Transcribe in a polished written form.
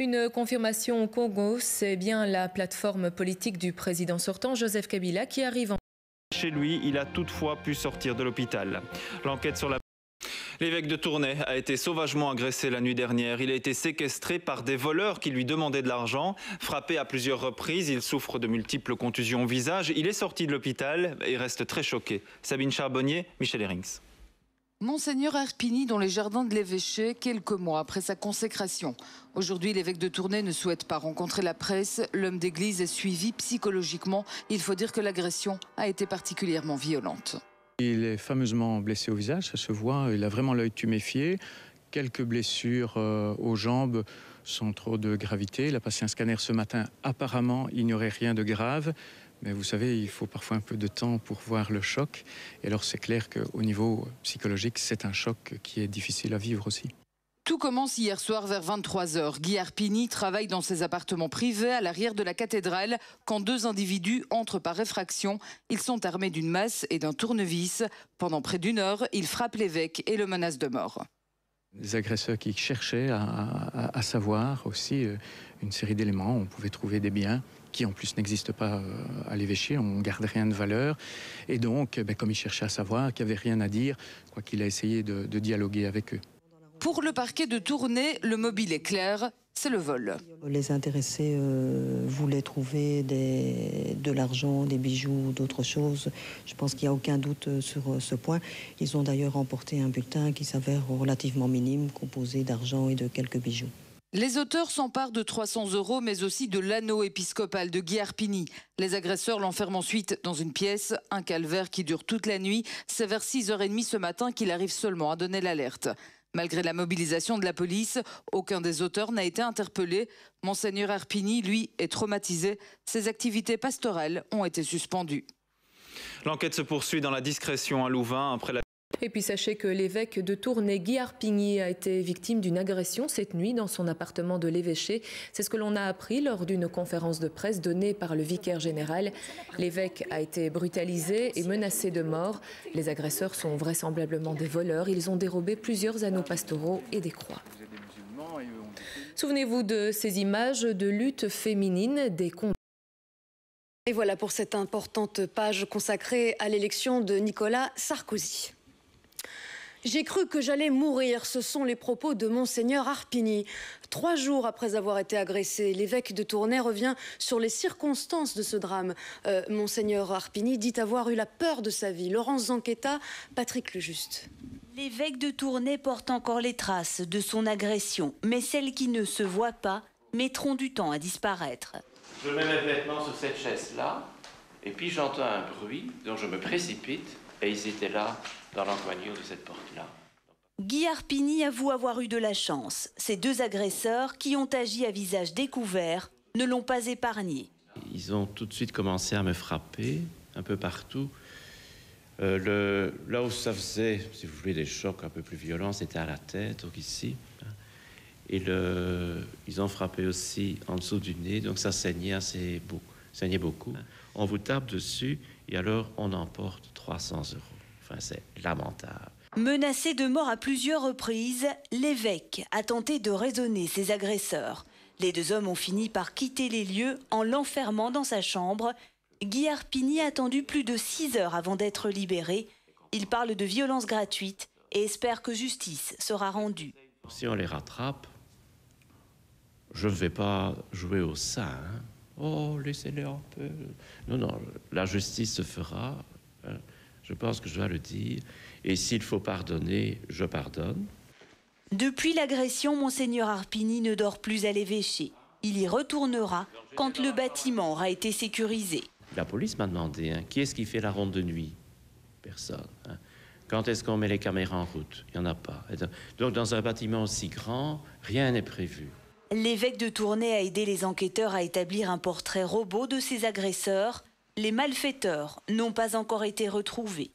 Une confirmation au Congo, c'est bien la plateforme politique du président sortant, Joseph Kabila, qui arrive en... Chez lui, il a toutefois pu sortir de l'hôpital. L'enquête sur la... L'évêque de Tournai a été sauvagement agressé la nuit dernière. Il a été séquestré par des voleurs qui lui demandaient de l'argent. Frappé à plusieurs reprises, il souffre de multiples contusions au visage. Il est sorti de l'hôpital et reste très choqué. Sabine Charbonnier, Michel Herings. Monseigneur Arpini dans les jardins de l'évêché, quelques mois après sa consécration. Aujourd'hui, l'évêque de Tournai ne souhaite pas rencontrer la presse. L'homme d'église est suivi psychologiquement. Il faut dire que l'agression a été particulièrement violente. Il est fameusement blessé au visage, ça se voit. Il a vraiment l'œil tuméfié. Quelques blessures aux jambes sans trop de gravité. Il a passé un scanner ce matin. Apparemment, il n'y aurait rien de grave. Mais vous savez, il faut parfois un peu de temps pour voir le choc. Et alors c'est clair qu'au niveau psychologique, c'est un choc qui est difficile à vivre aussi. Tout commence hier soir vers 23 h. Guy Arpini travaille dans ses appartements privés à l'arrière de la cathédrale quand deux individus entrent par effraction. Ils sont armés d'une masse et d'un tournevis. Pendant près d'une heure, ils frappent l'évêque et le menacent de mort. Des agresseurs qui cherchaient à savoir aussi une série d'éléments. On pouvait trouver des biens qui en plus n'existent pas à l'évêché, on ne garde rien de valeur. Et donc, comme il cherchait à savoir, qu'il n'y avait rien à dire, quoi qu'il a essayé de dialoguer avec eux. Pour le parquet de Tournai, le mobile est clair, c'est le vol. Les intéressés voulaient trouver de l'argent, des bijoux, d'autres choses. Je pense qu'il n'y a aucun doute sur ce point. Ils ont d'ailleurs remporté un bulletin qui s'avère relativement minime, composé d'argent et de quelques bijoux. Les auteurs s'emparent de 300 €, mais aussi de l'anneau épiscopal de Guy Arpini. Les agresseurs l'enferment ensuite dans une pièce, un calvaire qui dure toute la nuit. C'est vers 6 h 30 ce matin qu'il arrive seulement à donner l'alerte. Malgré la mobilisation de la police, aucun des auteurs n'a été interpellé. Monseigneur Arpini, lui, est traumatisé. Ses activités pastorales ont été suspendues. L'enquête se poursuit dans la discrétion à Louvain après la... Et puis sachez que l'évêque de Tournai, Guy Arpini, a été victime d'une agression cette nuit dans son appartement de l'évêché. C'est ce que l'on a appris lors d'une conférence de presse donnée par le vicaire général. L'évêque a été brutalisé et menacé de mort. Les agresseurs sont vraisemblablement des voleurs. Ils ont dérobé plusieurs anneaux pastoraux et des croix. Souvenez-vous de ces images de lutte féminine des combats. Et voilà pour cette importante page consacrée à l'élection de Nicolas Sarkozy. J'ai cru que j'allais mourir, ce sont les propos de Monseigneur Arpini. 3 jours après avoir été agressé, l'évêque de Tournai revient sur les circonstances de ce drame. Monseigneur Arpini dit avoir eu la peur de sa vie. Laurence Zanquetta, Patrick Lejuste. L'évêque de Tournai porte encore les traces de son agression, mais celles qui ne se voient pas mettront du temps à disparaître. Je mets mes vêtements sur cette chaise-là, et puis j'entends un bruit, donc je me précipite, et ils étaient là, dans l'encoignure de cette porte-là. Guy Arpini avoue avoir eu de la chance. Ces deux agresseurs, qui ont agi à visage découvert, ne l'ont pas épargné. Ils ont tout de suite commencé à me frapper, un peu partout. Là où ça faisait, si vous voulez, des chocs un peu plus violents, c'était à la tête, donc ici. Et ils ont frappé aussi en dessous du nez, donc ça saignait saignait beaucoup. On vous tape dessus et alors on emporte 300 €. Enfin, c'est lamentable. Menacé de mort à plusieurs reprises, l'évêque a tenté de raisonner ses agresseurs. Les deux hommes ont fini par quitter les lieux en l'enfermant dans sa chambre. Guy Arpini a attendu plus de 6 heures avant d'être libéré. Il parle de violence gratuite et espère que justice sera rendue. Si on les rattrape, je ne vais pas jouer au saint. Hein. Oh, laissez-les un peu. Non, la justice se fera. Je pense que je dois le dire. Et s'il faut pardonner, je pardonne. Depuis l'agression, Monseigneur Arpini ne dort plus à l'évêché. Il y retournera quand le bâtiment aura été sécurisé. La police m'a demandé, qui est-ce qui fait la ronde de nuit? Personne. Quand est-ce qu'on met les caméras en route? Il n'y en a pas. Donc dans un bâtiment aussi grand, rien n'est prévu. L'évêque de Tournai a aidé les enquêteurs à établir un portrait robot de ses agresseurs. Les malfaiteurs n'ont pas encore été retrouvés.